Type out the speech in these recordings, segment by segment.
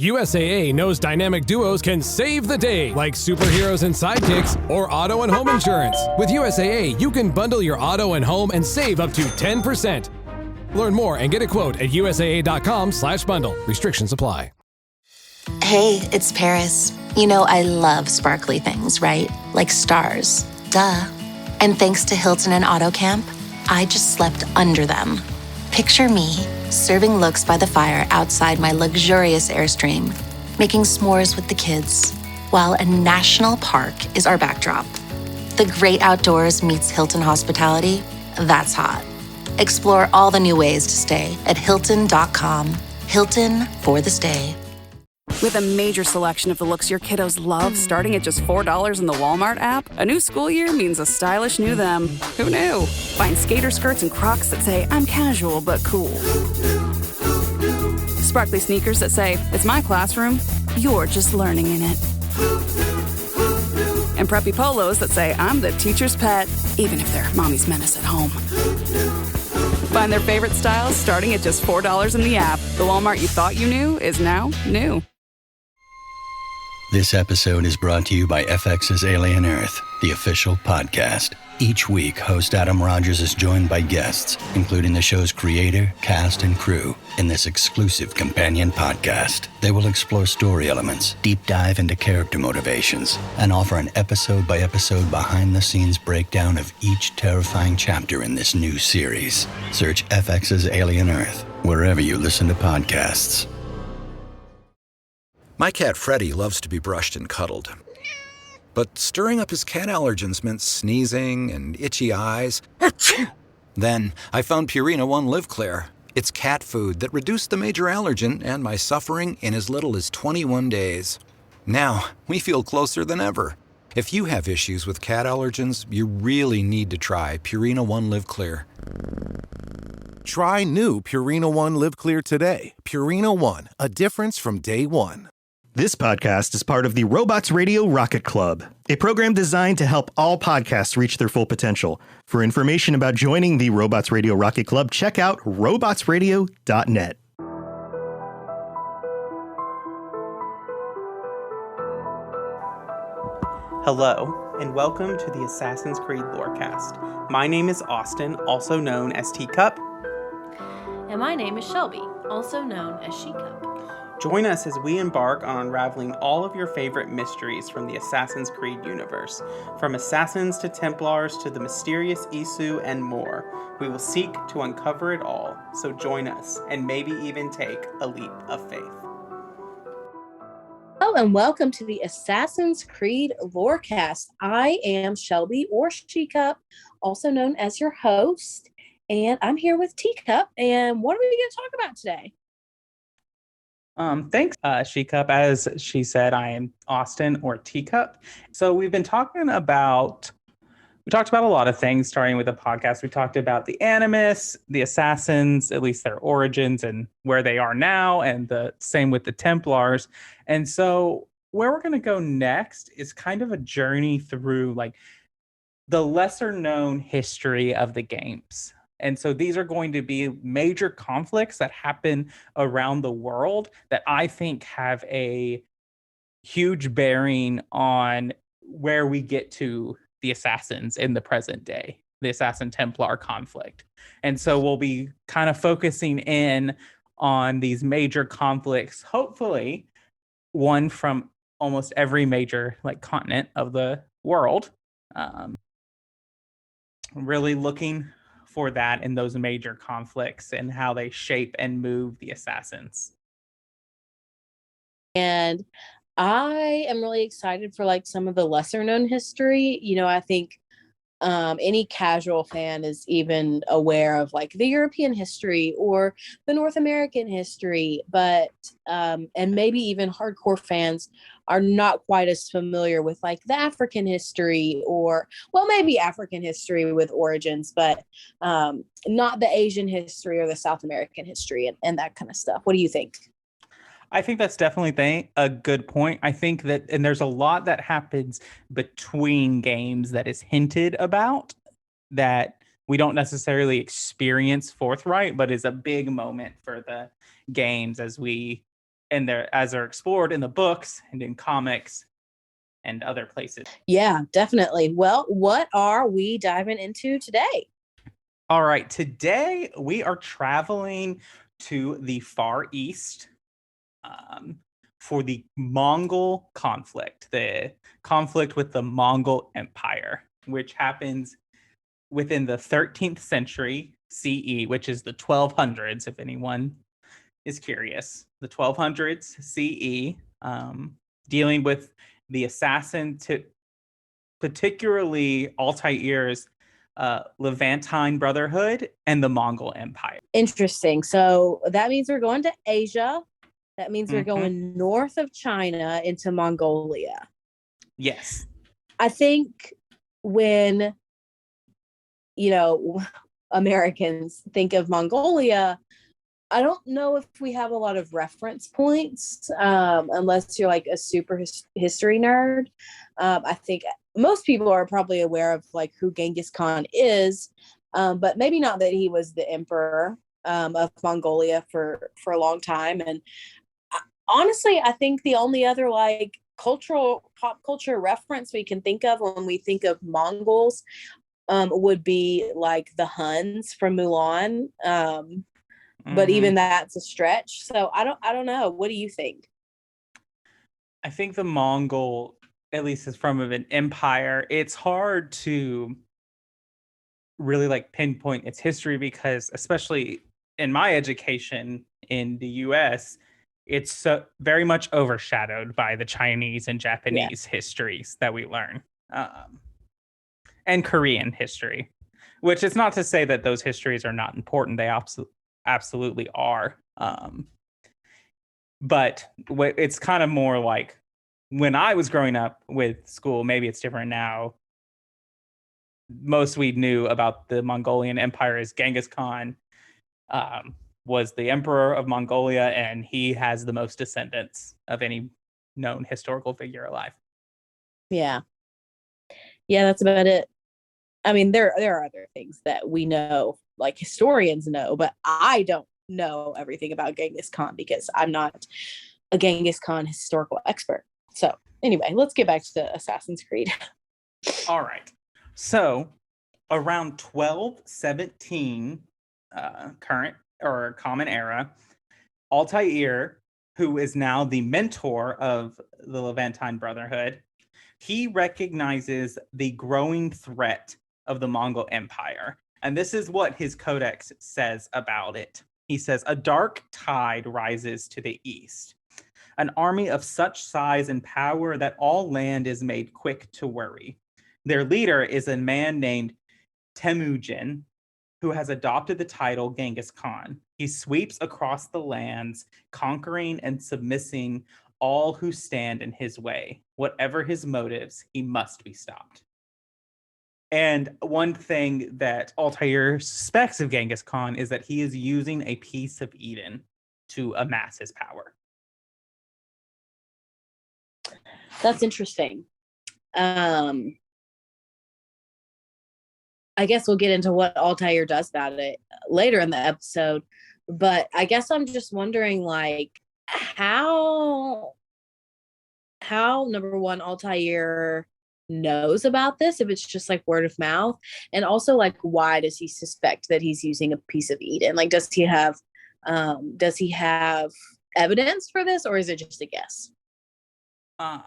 USAA knows dynamic duos can save the day, like superheroes and sidekicks or auto and home insurance. With USAA, you can bundle your auto and home and save up to 10%. Learn more and get a quote at usaa.com/bundle. Restrictions apply. Hey, it's Paris. You know I love sparkly things, right? Like stars. Duh. And thanks to Hilton and Auto Camp, I just slept under them. Picture me, serving looks by the fire outside my luxurious Airstream, making s'mores with the kids, while a national park is our backdrop. The great outdoors meets Hilton hospitality. That's hot. Explore all the new ways to stay at Hilton.com. Hilton for the stay. With a major selection of the looks your kiddos love, starting at just $4 in the Walmart app, a new school year means a stylish new them. Who knew? Find skater skirts and Crocs that say, I'm casual but cool. Sparkly sneakers that say, it's my classroom, you're just learning in it. And preppy polos that say, I'm the teacher's pet, even if they're mommy's menace at home. Find their favorite styles starting at just $4 in the app. The Walmart you thought you knew is now new. This episode is brought to you by FX's Alien Earth, the official podcast. Each week, host Adam Rogers is joined by guests, including the show's creator, cast, and crew, in this exclusive companion podcast. They will explore story elements, deep dive into character motivations, and offer an episode-by-episode behind-the-scenes breakdown of each terrifying chapter in this new series. Search FX's Alien Earth wherever you listen to podcasts. My cat Freddie loves to be brushed and cuddled. But stirring up his cat allergens meant sneezing and itchy eyes. Then I found Purina One Live Clear. It's cat food that reduced the major allergen and my suffering in as little as 21 days. Now, we feel closer than ever. If you have issues with cat allergens, you really need to try Purina One Live Clear. Try new Purina One Live Clear today. Purina One, a difference from day one. This podcast is part of the Robots Radio Rocket Club, a program designed to help all podcasts reach their full potential. For information about joining the Robots Radio Rocket Club, check out robotsradio.net. Hello, and welcome to the Assassin's Creed Lorecast. My name is Austin, also known as Teacup. And my name is Shelby, also known as She-Cup. Join us as we embark on unraveling all of your favorite mysteries from the Assassin's Creed universe. From assassins to Templars to the mysterious Isu and more. We will seek to uncover it all, so join us and maybe even take a leap of faith. Hello and welcome to the Assassin's Creed Lorecast. I am Shelby or She-Cup, also known as your host, and I'm here with Teacup. And what are we going to talk about today? Thanks, She-Cup. As she said, I am Austin or Teacup. So we talked about a lot of things starting with the podcast. We talked about the Animus, the Assassins, at least their origins and where they are now, and the same with the Templars. And so where we're going to go next is kind of a journey through like the lesser known history of the games. And so these are going to be major conflicts that happen around the world that I think have a huge bearing on where we get to the assassins in the present day, the Assassin Templar conflict. And so we'll be kind of focusing in on these major conflicts, hopefully one from almost every major continent of the world. Really looking for that in those major conflicts and how they shape and move the assassins. And I am really excited for some of the lesser known history. I think any casual fan is even aware of the European history or the North American history, but and maybe even hardcore fans are not quite as familiar with the African history or maybe African history with origins, but not the Asian history or the South American history and that kind of stuff. What do you think? I think that's definitely a good point. I think that, and there's a lot that happens between games that is hinted about that we don't necessarily experience forthright, but is a big moment for the games as we and they're explored in the books and in comics and other places. Yeah, definitely. Well, what are we diving into today? All right, today we are traveling to the Far East for the Mongol conflict, the conflict with the Mongol Empire, which happens within the 13th century CE, which is the 1200s, if anyone is curious. The 1200s CE, dealing with the assassin, particularly Altair's Levantine Brotherhood and the Mongol Empire. Interesting. So that means we're going to Asia. That means we're Mhm. going north of China into Mongolia. Yes. I think when, Americans think of Mongolia, I don't know if we have a lot of reference points, unless you're like a super history nerd. I think most people are probably aware of like who Genghis Khan is, but maybe not that he was the emperor of Mongolia for a long time. And honestly, I think the only other like pop culture reference we can think of when we think of Mongols would be like the Huns from Mulan. But even that's a stretch. So I don't know. What do you think? I think the Mongol, at least is from an empire, it's hard to really like pinpoint its history because, especially in my education in the US, it's so very much overshadowed by the Chinese and Japanese histories that we learn, and Korean history, which is not to say that those histories are not important. They absolutely are. But it's kind of more like when I was growing up with school, maybe it's different now. Most we knew about the Mongolian Empire is Genghis Khan was the emperor of Mongolia, and he has the most descendants of any known historical figure alive. Yeah, that's about it. I mean, there are other things that we know, like historians know, but I don't know everything about Genghis Khan because I'm not a Genghis Khan historical expert. So anyway, let's get back to Assassin's Creed. All right. So around 1217, current or common era, Altair, who is now the mentor of the Levantine Brotherhood, he recognizes the growing threat of the Mongol Empire. And this is what his codex says about it. He says, "A dark tide rises to the east, an army of such size and power that all land is made quick to worry. Their leader is a man named Temujin, who has adopted the title Genghis Khan. He sweeps across the lands, conquering and submitting all who stand in his way. Whatever his motives, he must be stopped." And one thing that Altair suspects of Genghis Khan is that he is using a piece of Eden to amass his power. That's interesting. I guess we'll get into what Altair does about it later in the episode. But I guess I'm just wondering, like, how number one, Altair knows about this, if it's just like word of mouth, and also like why does he suspect that he's using a piece of Eden? Like, does he have evidence for this, or is it just a guess? I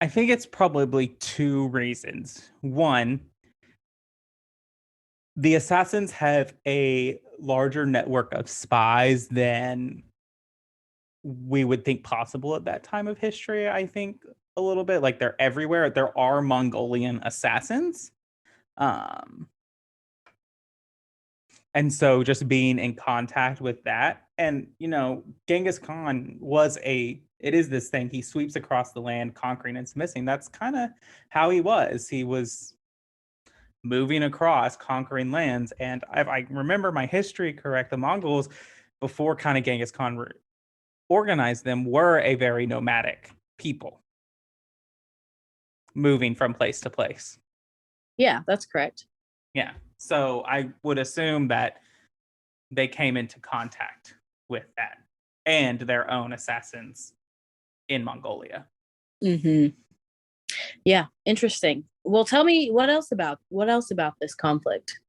think it's probably two reasons. One, the assassins have a larger network of spies than we would think possible at that time of history. I think a little bit like they're everywhere. There are Mongolian assassins. And so just being in contact with that, and Genghis Khan it is this thing. He sweeps across the land, conquering and submitting. That's kind of how he was. He was moving across, conquering lands. And if I remember my history correct, the Mongols, before kind of Genghis Khan organized them, were a very nomadic people, moving from place to place. Yeah, that's correct. Yeah. So I would assume that they came into contact with that and their own assassins in Mongolia. Mm-hmm. Yeah, interesting. Well, tell me what else about this conflict?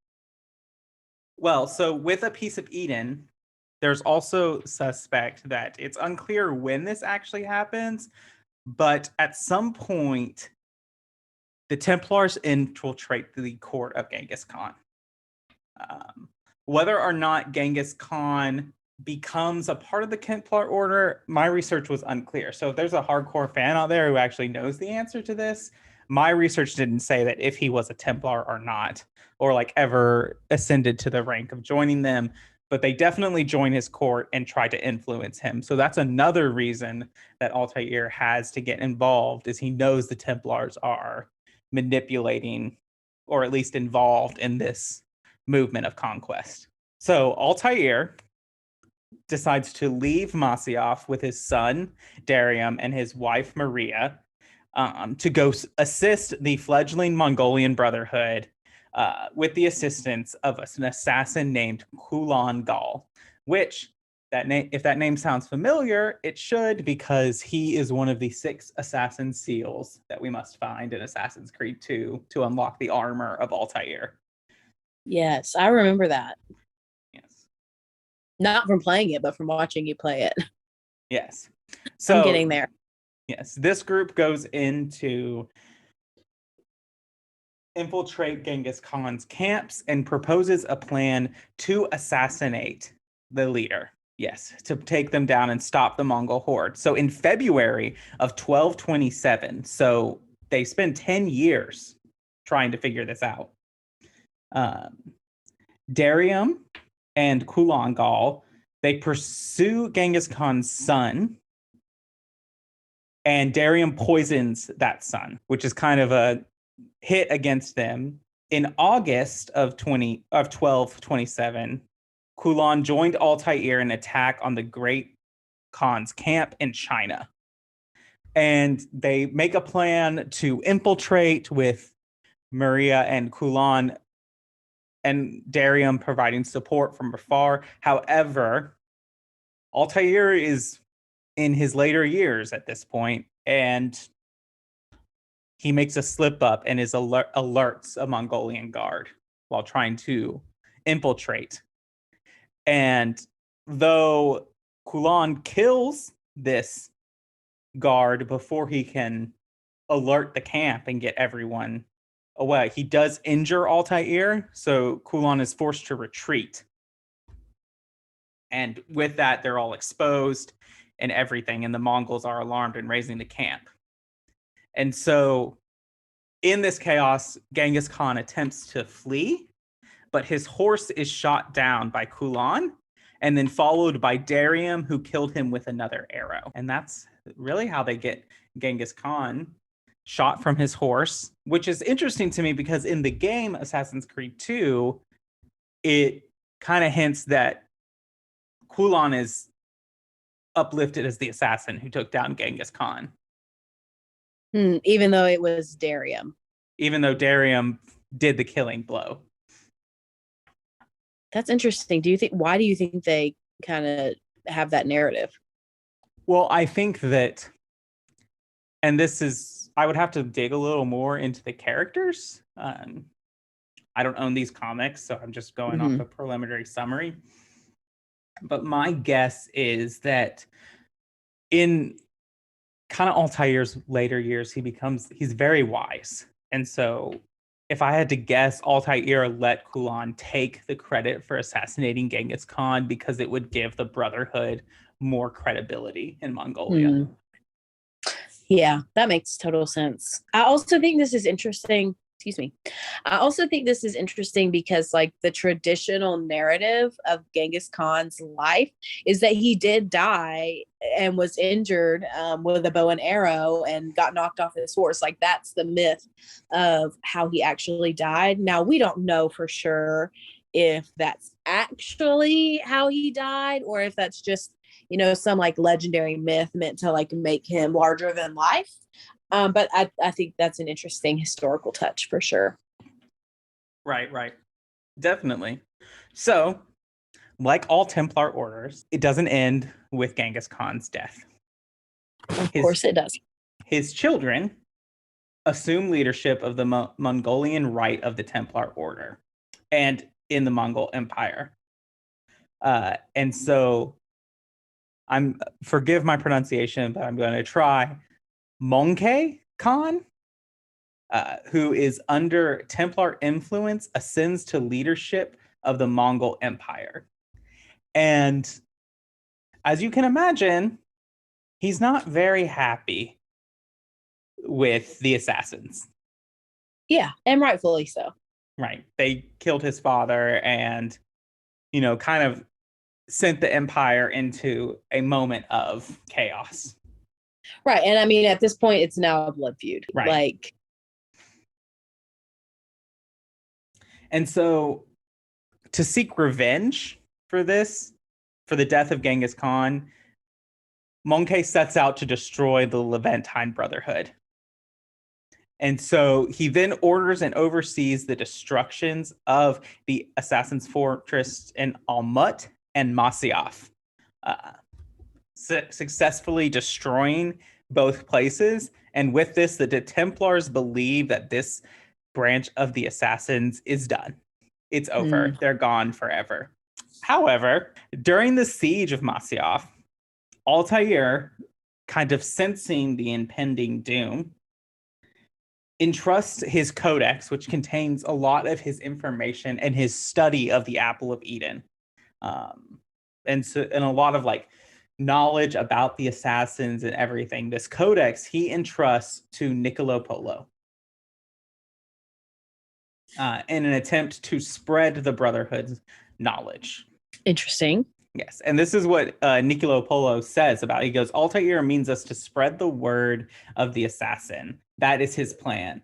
Well, so with a piece of Eden, there's also suspect that it's unclear when this actually happens, but at some point, the Templars infiltrate the court of Genghis Khan. Whether or not Genghis Khan becomes a part of the Templar order, my research was unclear. So if there's a hardcore fan out there who actually knows the answer to this, my research didn't say that if he was a Templar or not, or like ever ascended to the rank of joining them, but they definitely join his court and try to influence him. So that's another reason that Altair has to get involved, is he knows the Templars are manipulating, or at least involved in this movement of conquest. So Altair decides to leave Masyaf with his son Darium and his wife Maria to go assist the fledgling Mongolian Brotherhood with the assistance of an assassin named Qulan Gal, which if that name sounds familiar, it should, because he is one of the 6 assassin seals that we must find in Assassin's Creed 2 to unlock the armor of Altair. Yes, I remember that. Yes. Not from playing it, but from watching you play it. Yes. So I'm getting there. Yes, this group goes into infiltrate Genghis Khan's camps and proposes a plan to assassinate the leader. Yes, to take them down and stop the Mongol horde. So in February of 1227, so they spend 10 years trying to figure this out. Darium and Qulan Gal, they pursue Genghis Khan's son, and Darium poisons that son, which is kind of a hit against them. In August of 1227, Qulan joined Altair in an attack on the Great Khan's camp in China. And they make a plan to infiltrate with Maria and Qulan, and Darium providing support from afar. However, Altair is in his later years at this point, and he makes a slip up and alerts a Mongolian guard while trying to infiltrate. And though Qulan kills this guard before he can alert the camp and get everyone away, he does injure Altair, so Qulan is forced to retreat. And with that, they're all exposed and everything, and the Mongols are alarmed and raising the camp. And so in this chaos, Genghis Khan attempts to flee, but his horse is shot down by Qulan and then followed by Darium, who killed him with another arrow. And that's really how they get Genghis Khan shot from his horse, which is interesting to me because in the game Assassin's Creed 2, it kind of hints that Qulan is uplifted as the assassin who took down Genghis Khan. Even though it was Darium. Even though Darium did the killing blow. That's interesting. Why do you think they kind of have that narrative? Well, I think that, and this is, I would have to dig a little more into the characters. I don't own these comics, so I'm just going off a preliminary summary. But my guess is that in kind of Altair's later years, he's very wise. And so if I had to guess, Altair let Qulan take the credit for assassinating Genghis Khan because it would give the Brotherhood more credibility in Mongolia. Yeah, that makes total sense. I also think this is interesting. I also think this is interesting because like the traditional narrative of Genghis Khan's life is that he did die and was injured with a bow and arrow and got knocked off his horse. Like that's the myth of how he actually died. Now we don't know for sure if that's actually how he died or if that's just, some like legendary myth meant to like make him larger than life. But I think that's an interesting historical touch for sure. Right. Definitely. So, like all Templar orders, it doesn't end with Genghis Khan's death. Of course it does. His children assume leadership of the Mongolian Rite of the Templar Order and in the Mongol Empire. And so forgive my pronunciation, but I'm going to try. Monke Khan, who is under Templar influence, ascends to leadership of the Mongol Empire. And as you can imagine, he's not very happy with the assassins. Yeah, and rightfully so. Right. They killed his father and, kind of sent the empire into a moment of chaos. Right. And I mean, at this point, it's now a blood feud. Right. And so to seek revenge for the death of Genghis Khan, Monke sets out to destroy the Levantine Brotherhood. And so he then orders and oversees the destructions of the Assassin's Fortress in Almut and Masyaf, successfully destroying both places. And with this, the Templars believe that this branch of the Assassins is done. It's over. They're gone forever. However, during the siege of Masyaf, Altair, kind of sensing the impending doom, entrusts his codex, which contains a lot of his information and his study of the Apple of Eden, and a lot of knowledge about the assassins and everything. This codex he entrusts to Niccolo Polo in an attempt to spread the Brotherhood's knowledge. Interesting. Yes, and this is what Niccolo Polo says about it. He goes, Altair means us to spread the word of the assassin. That is his plan.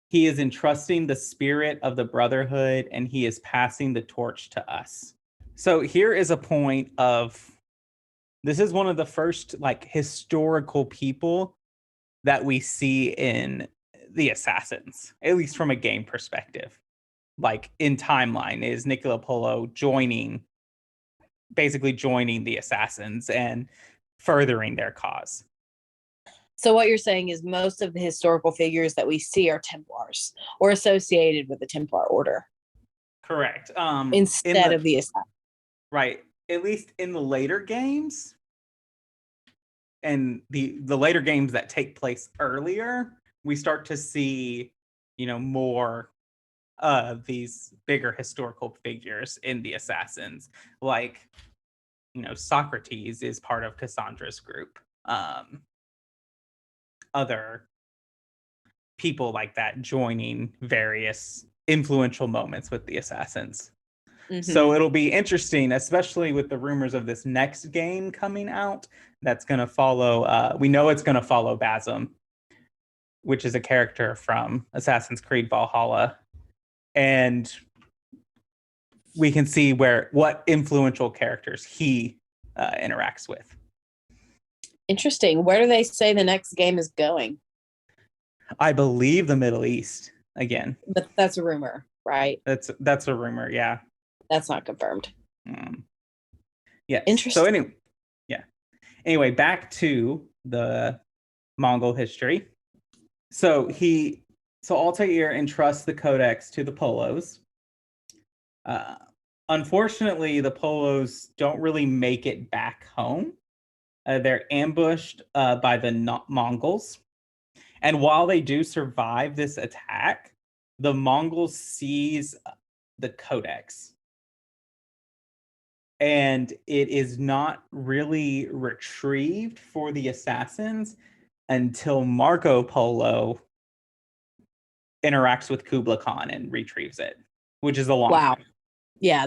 He is entrusting the spirit of the Brotherhood, and he is passing the torch to us. So here is a point of, this is one of the first historical people that we see in the assassins, at least from a game perspective. In timeline is Niccolo Polo basically joining the assassins and furthering their cause. So what you're saying is most of the historical figures that we see are Templars or associated with the Templar order. Correct. Instead of the assassin. Right. At least in the later games, and the later games that take place earlier, we start to see, more of these bigger historical figures in the assassins. Socrates is part of Cassandra's group. Other people like that joining various influential moments with the assassins. Mm-hmm. So it'll be interesting, especially with the rumors of this next game coming out that's going to follow. We know it's going to follow Basim, which is a character from Assassin's Creed Valhalla. And we can see what influential characters he interacts with. Interesting. Where do they say the next game is going? I believe the Middle East again. But that's a rumor, right? That's a rumor, yeah. That's not confirmed. Yeah. Interesting. So anyway, back to the Mongol history. So Altair entrusts the codex to the Polos. Unfortunately, the Polos don't really make it back home. They're ambushed by the Mongols. And while they do survive this attack, the Mongols seize the codex. And it is not really retrieved for the assassins until Marco Polo interacts with Kublai Khan and retrieves it, which is a long time. Yeah.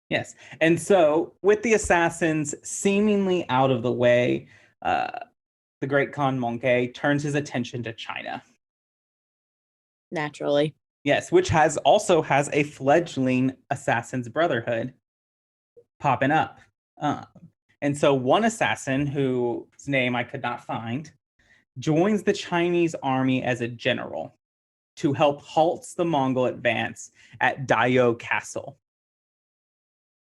Yes. And so with the assassins seemingly out of the way, the great Khan Monke turns his attention to China. Naturally. Yes, which also has a fledgling Assassin's Brotherhood popping up. And so one assassin, whose name I could not find, joins the Chinese army as a general to help halt the Mongol advance at Dayo Castle.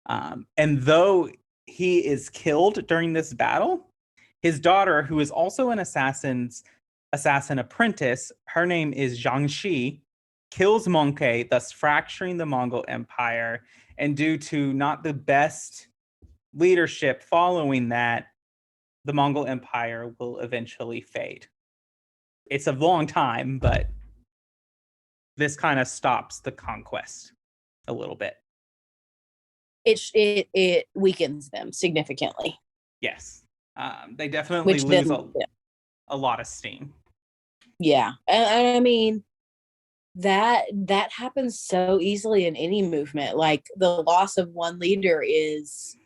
And though he is killed during this battle. His daughter, who is also an assassin apprentice, her name is Zhang Shi, kills Monke, thus fracturing the Mongol Empire. And due to not the best leadership following that, the Mongol Empire will eventually fade. It's a long time, but this kind of stops the conquest a little bit. It weakens them significantly. Yes. They definitely lose a lot of steam. Yeah. And I mean, that happens so easily in any movement. Like the loss of one leader is,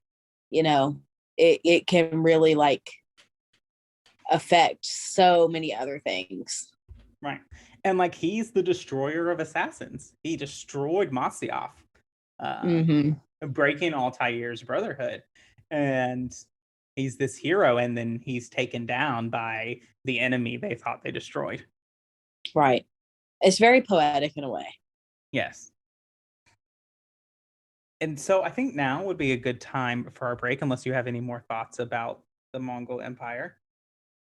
it can really like affect so many other things. Right. And like he's the destroyer of assassins. He destroyed Masyaf, breaking Altair's Brotherhood. And he's this hero, and then he's taken down by the enemy they thought they destroyed. Right. It's very poetic in a way. Yes. And so I think now would be a good time for our break, unless you have any more thoughts about the Mongol Empire.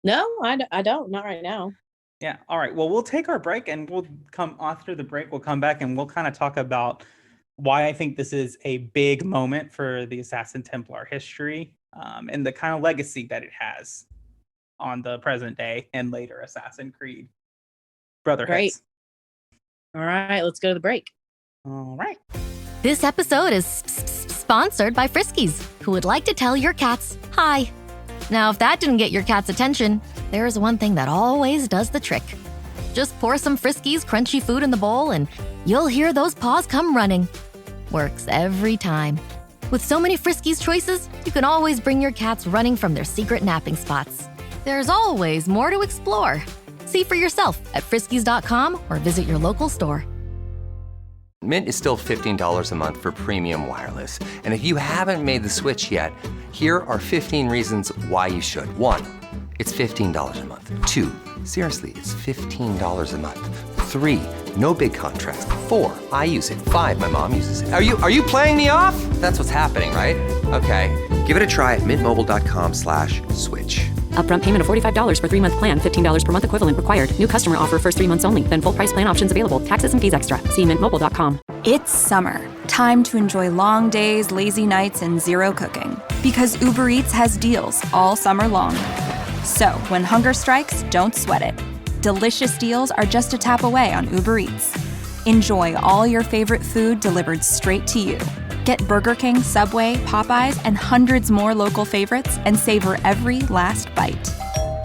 No, I don't. Not right now. Yeah. All right. Well, we'll take our break, and we'll come after the break. We'll come back and we'll kind of talk about why I think this is a big moment for the Assassin Templar history, and the kind of legacy that it has on the present day and later Assassin Creed Brotherhoods. Great. All right. Let's go to the break. All right. This episode is sponsored by Friskies, who would like to tell your cats hi. Now, if that didn't get your cat's attention, there is one thing that always does the trick. Just pour some Friskies crunchy food in the bowl and you'll hear those paws come running. Works every time. With so many Friskies choices, you can always bring your cats running from their secret napping spots. There's always more to explore. See for yourself at friskies.com or visit your local store. Mint is still $15 a month for premium wireless. And if you haven't made the switch yet, here are 15 reasons why you should. 1, it's $15 a month. 2, seriously, it's $15 a month. 3, no big contracts. 4, I use it. 5, my mom uses it. Are you playing me off? That's what's happening, right? Okay, give it a try at mintmobile.com/switch. Upfront payment of $45 for 3-month plan, $15 per month equivalent required. New customer offer first 3 months only. Then full price plan options available. Taxes and fees extra. See mintmobile.com. It's summer. Time to enjoy long days, lazy nights, and zero cooking. Because Uber Eats has deals all summer long. So when hunger strikes, don't sweat it. Delicious deals are just a tap away on Uber Eats. Enjoy all your favorite food delivered straight to you. Get Burger King, Subway, Popeyes, and hundreds more local favorites and savor every last bite.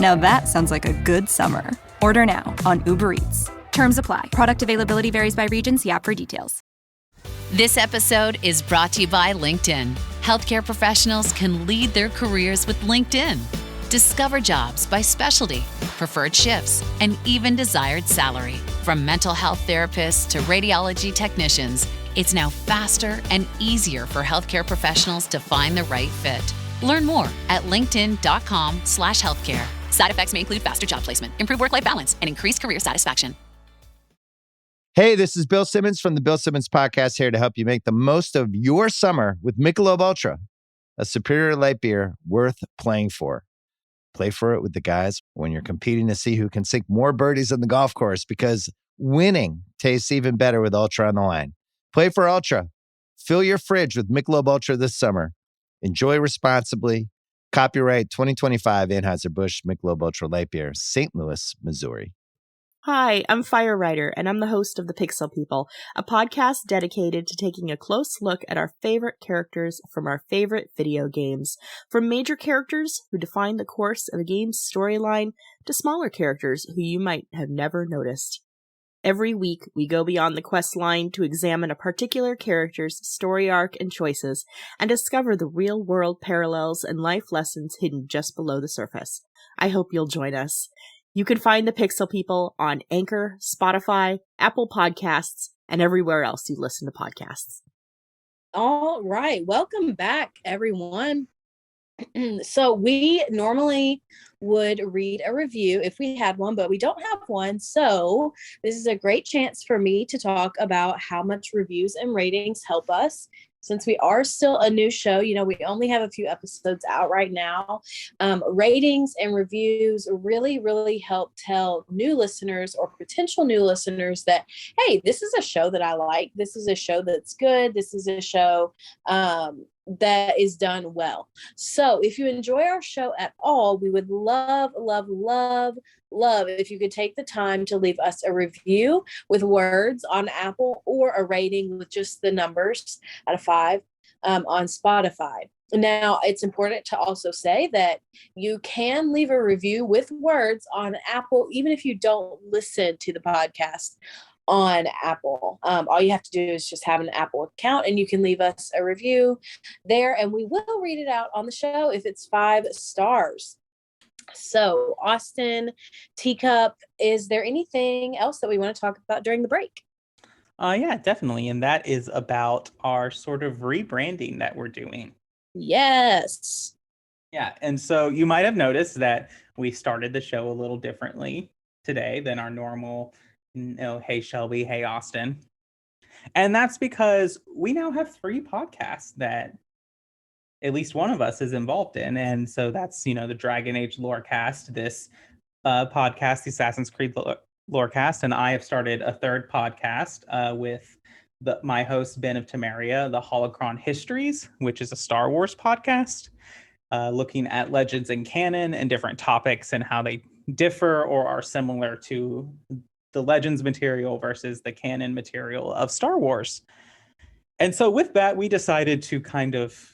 Now that sounds like a good summer. Order now on Uber Eats. Terms apply. Product availability varies by region. See app for details. This episode is brought to you by LinkedIn. Healthcare professionals can lead their careers with LinkedIn. Discover jobs by specialty, preferred shifts, and even desired salary. From mental health therapists to radiology technicians, it's now faster and easier for healthcare professionals to find the right fit. Learn more at linkedin.com/healthcare. Side effects may include faster job placement, improved work-life balance, and increased career satisfaction. Hey, this is Bill Simmons from the Bill Simmons Podcast, here to help you make the most of your summer with Michelob Ultra, a superior light beer worth playing for. Play for it with the guys when you're competing to see who can sink more birdies on the golf course, because winning tastes even better with Ultra on the line. Play for Ultra. Fill your fridge with Michelob Ultra this summer. Enjoy responsibly. Copyright 2025 Anheuser-Busch Michelob Ultra Light Beer, St. Louis, Missouri. Hi, I'm Fire Writer, and I'm the host of The Pixel People, a podcast dedicated to taking a close look at our favorite characters from our favorite video games. From major characters who define the course of a game's storyline to smaller characters who you might have never noticed. Every week, we go beyond the quest line to examine a particular character's story arc and choices, and discover the real-world parallels and life lessons hidden just below the surface. I hope you'll join us. You can find the Pixel People on Anchor, Spotify, Apple Podcasts, and everywhere else you listen to podcasts. All right. Welcome back, everyone. So we normally would read a review if we had one, but we don't have one. So this is a great chance for me to talk about how much reviews and ratings help us since we are still a new show, we only have a few episodes out right now. Ratings and reviews really, really help tell new listeners or potential new listeners that, hey, this is a show that I like. This is a show that's good. This is a show that is done well. So if you enjoy our show at all, we would love if you could take the time to leave us a review with words on Apple, or a rating with just the numbers out of 5 on Spotify. Now, it's important to also say that you can leave a review with words on Apple, even if you don't listen to the podcast on Apple. All you have to do is just have an Apple account, and you can leave us a review there, and we will read it out on the show if it's 5 stars. So, Austin, Teacup, is there anything else that we want to talk about during the break? Yeah, definitely. And that is about our sort of rebranding that we're doing. Yes. Yeah. And so you might have noticed that we started the show a little differently today than our normal, hey, Shelby, hey, Austin. And that's because we now have 3 podcasts that at least one of us is involved in. And so that's, the Dragon Age Lorecast, this podcast, the Assassin's Creed Lorecast. And I have started a 3rd podcast with my host, Ben of Temeria, the Holocron Histories, which is a Star Wars podcast, looking at legends and canon and different topics and how they differ or are similar to the legends material versus the canon material of Star Wars. And so with that, we decided to kind of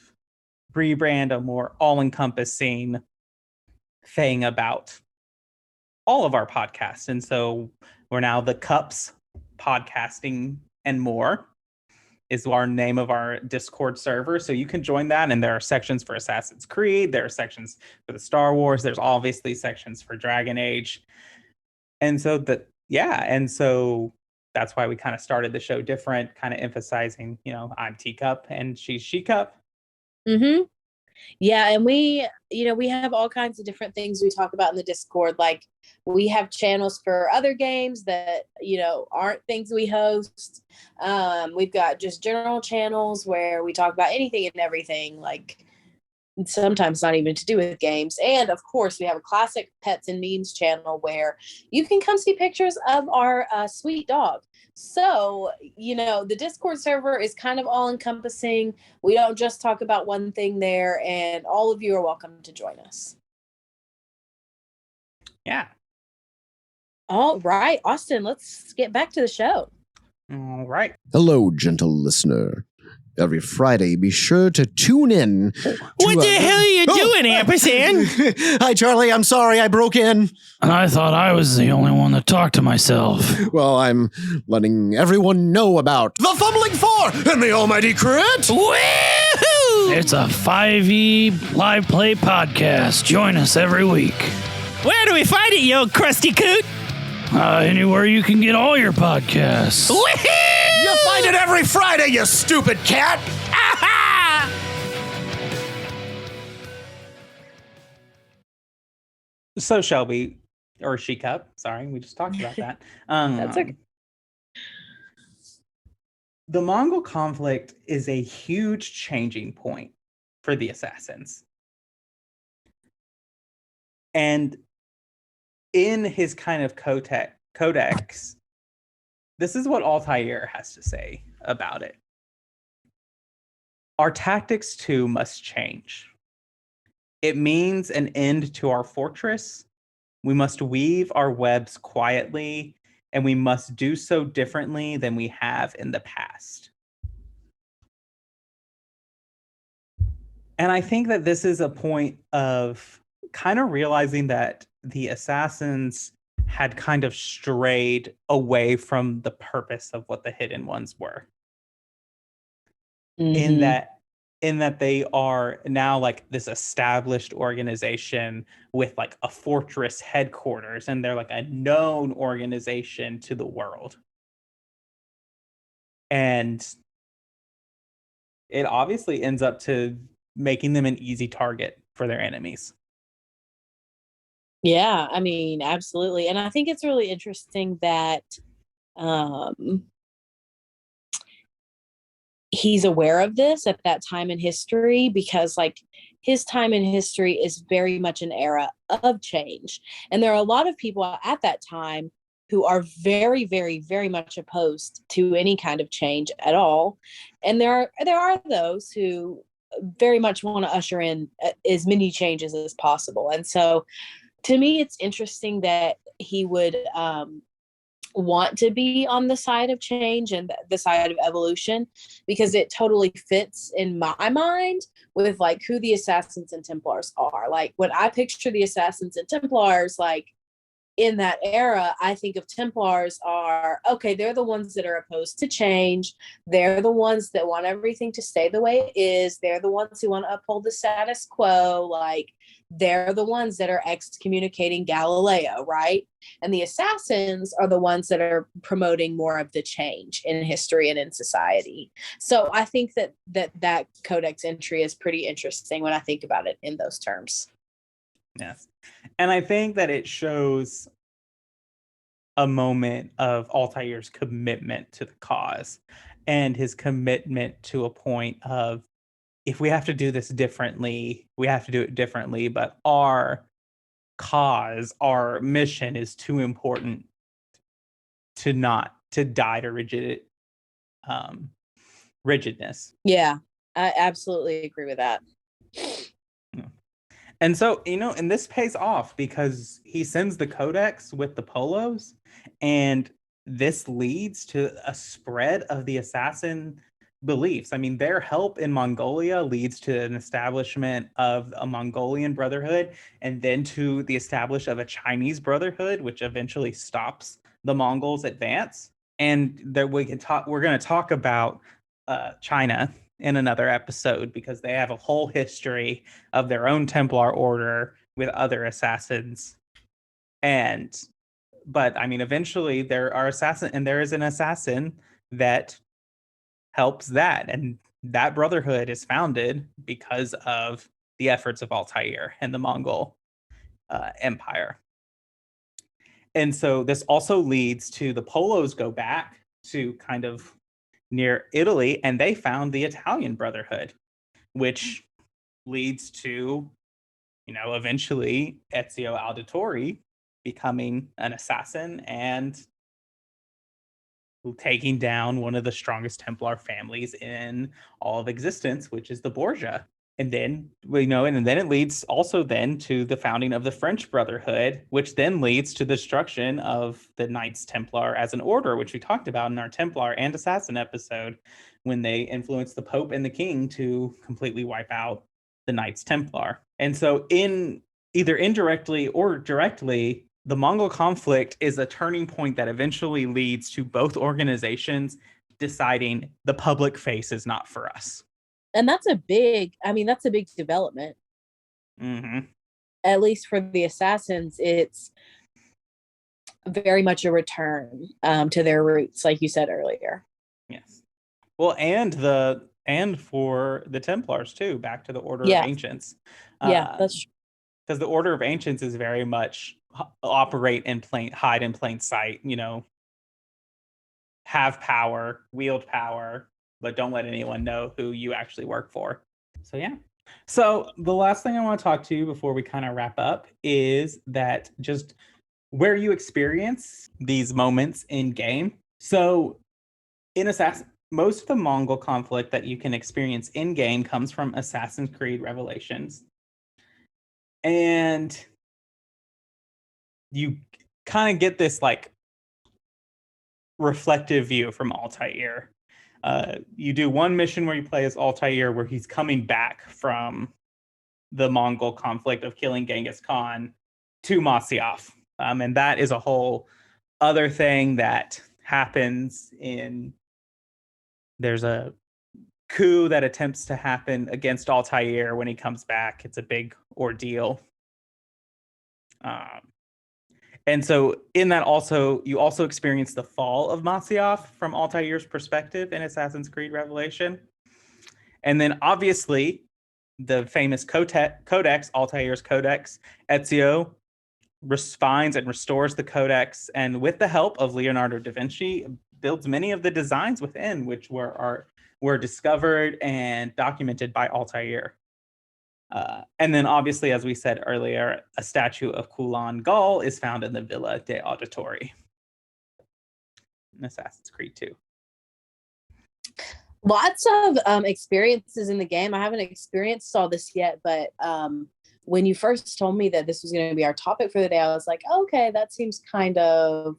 rebrand a more all-encompassing thing about all of our podcasts. And so we're now the Cups Podcasting and More is our name of our Discord server. So you can join that, and there are sections for Assassin's Creed, there are sections for the Star Wars, there's obviously sections for Dragon Age. And so that's why we kind of started the show different, kind of emphasizing, I'm Teacup and she's She-Cup. Mm-hmm. Yeah, and we have all kinds of different things we talk about in the Discord. Like, we have channels for other games that, aren't things we host. We've got just general channels where we talk about anything and everything, like sometimes not even to do with games. And of course, we have a classic pets and memes channel where you can come see pictures of our sweet dog. So, the Discord server is kind of all encompassing. We don't just talk about one thing there, and all of you are welcome to join us. Yeah. All right, Austin, let's get back to the show. All right. Hello, gentle listener. Every Friday, be sure to tune in. What the hell are you doing, Ampersand? Hi, Charlie. I'm sorry I broke in. I thought I was the only one that talked to myself. Well, I'm letting everyone know about the Fumbling Four and the Almighty Crit. Woohoo! It's a 5e live play podcast. Join us every week. Where do we find it, you old crusty coot? Anywhere you can get all your podcasts. Woohoo! You find it every Friday, you stupid cat! So Shelby, or She-Cup, sorry, we just talked about that. That's okay. The Mongol conflict is a huge changing point for the Assassins. And in his kind of codex, this is what Altair has to say about it. Our tactics too must change. It means an end to our fortress. We must weave our webs quietly, and we must do so differently than we have in the past. And I think that this is a point of kind of realizing that the Assassins had kind of strayed away from the purpose of what the Hidden Ones were. Mm-hmm. In that they are now like this established organization with like a fortress headquarters, and they're like a known organization to the world. And it obviously ends up to making them an easy target for their enemies. Yeah, I mean, absolutely. And I think it's really he's aware of this at that time in history, because like his time in history is very much an era of change. And there are a lot of people at that time who are very, very, very much opposed to any kind of change at all. And there are those who very much want to usher in as many changes as possible. And so to me, it's interesting that he would want to be on the side of change and the side of evolution, because it totally fits in my mind with like who the Assassins and Templars are. Like when I picture the Assassins and Templars, like in that era, I think of Templars are, okay, they're the ones that are opposed to change. They're the ones that want everything to stay the way it is. They're the ones who want to uphold the status quo. Like they're the ones that are excommunicating Galileo, right? And the Assassins are the ones that are promoting more of the change in history and in society. So I think that codex entry is pretty interesting when I think about it in those terms. Yes. And I think that it shows a moment of Altair's commitment to the cause and his commitment to a point of, if we have to do this differently, we have to do it differently, but our cause, our mission is too important to die to rigidness. Yeah, I absolutely agree with that. And so, and this pays off because he sends the codex with the Polos, and this leads to a spread of the assassin beliefs. I mean, their help in Mongolia leads to an establishment of a Mongolian Brotherhood, and then to the establishment of a Chinese Brotherhood, which eventually stops the Mongols' advance. And that we're going to talk about China in another episode, because they have a whole history of their own Templar order with other assassins. But I mean, eventually there is an assassin that helps that, and that brotherhood is founded because of the efforts of Altair and the Mongol Empire. And so this also leads to the Polos go back to kind of near Italy, and they found the Italian Brotherhood, which leads to, eventually Ezio Auditore becoming an assassin and taking down one of the strongest Templar families in all of existence, which is the Borgia. And then it leads also then to the founding of the French Brotherhood, which then leads to the destruction of the Knights Templar as an order, which we talked about in our Templar and Assassin episode, when they influenced the Pope and the King to completely wipe out the Knights Templar. And so either indirectly or directly, the Mongol conflict is a turning point that eventually leads to both organizations deciding the public face is not for us. And that's a big development. Mm-hmm. At least for the Assassins, it's very much a return to their roots, like you said earlier. Yes. Well, and for the Templars too, back to the Order of Ancients. Yeah, that's true. Because the Order of Ancients is very much hide in plain sight. Have power, wield power, but don't let anyone know who you actually work for. So yeah. So the last thing I want to talk to you before we kind of wrap up is that just where you experience these moments in game. So in most of the Mongol conflict that you can experience in game comes from Assassin's Creed Revelations. And you kind of get this like reflective view from Altair. You do one mission where you play as Altair, where he's coming back from the Mongol conflict of killing Genghis Khan to Masyaf. And that is a whole other thing that happens there's a coup that attempts to happen against Altair when he comes back. It's a big ordeal. And so in that you also experience the fall of Masyaf from Altair's perspective in Assassin's Creed Revelation. And then obviously the famous codex, Altair's codex, Ezio finds and restores the codex, and with the help of Leonardo da Vinci, builds many of the designs within, which were discovered and documented by Altair. And then obviously, as we said earlier, a statue of Qulan Gal is found in the Villa de Auditore in Assassin's Creed 2. Lots of experiences in the game. I haven't experienced all this yet, but when you first told me that this was going to be our topic for the day, I was like, okay, that seems kind of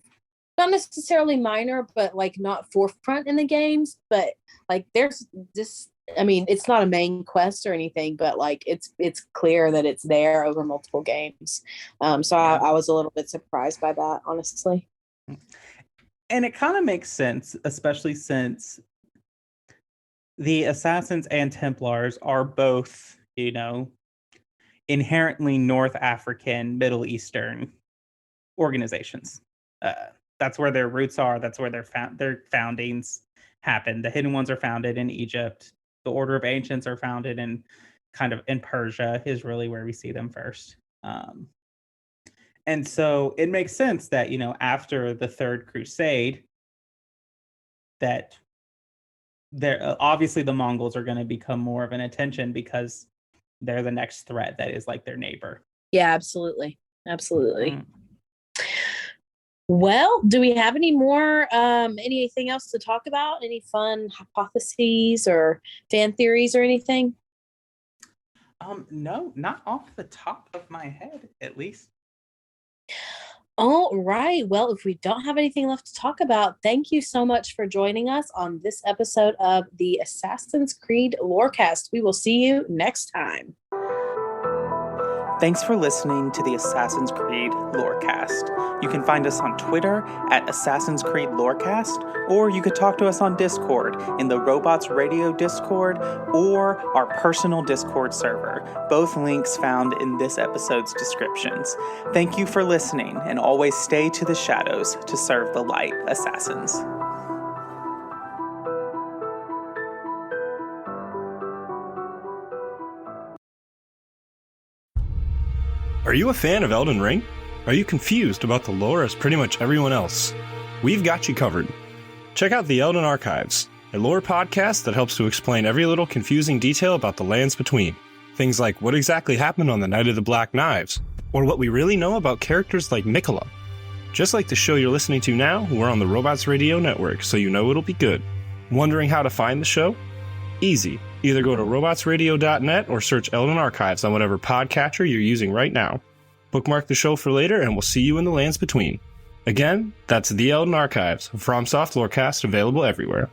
not necessarily minor, but like not forefront in the games. But like there's this, I mean, it's not a main quest or anything, but like it's clear that it's there over multiple games. So I was a little bit surprised by that, honestly. And it kind of makes sense, especially since the Assassins and Templars are both, inherently North African, Middle Eastern organizations. That's where their roots are. That's where their foundings happen. The Hidden Ones are founded in Egypt. The Order of Ancients are founded in Persia is really where we see them first. And so it makes sense that, after the Third Crusade, that obviously the Mongols are going to become more of an attention because they're the next threat that is like their neighbor. Yeah, absolutely. Well, do we have any more, anything else to talk about? Any fun hypotheses or fan theories or anything? No, not off the top of my head, at least. All right. Well, if we don't have anything left to talk about, thank you so much for joining us on this episode of the Assassin's Creed Lorecast. We will see you next time. Thanks for listening to the Assassin's Creed Lorecast. You can find us on Twitter at Assassin's Creed Lorecast, or you could talk to us on Discord in the Robots Radio Discord or our personal Discord server, both links found in this episode's descriptions. Thank you for listening, and always stay to the shadows to serve the light, Assassins. Are you a fan of Elden Ring? Are you confused about the lore as pretty much everyone else? We've got you covered. Check out the Elden Archives, a lore podcast that helps to explain every little confusing detail about the lands between. Things like what exactly happened on the Night of the Black Knives, or what we really know about characters like Niccolo. Just like the show you're listening to now, we're on the Robots Radio Network, so you know it'll be good. Wondering how to find the show? Easy. Either go to robotsradio.net or search Elden Archives on whatever podcatcher you're using right now. Bookmark the show for later, and we'll see you in the lands between. Again, that's the Elden Archives, a FromSoft Lorecast available everywhere.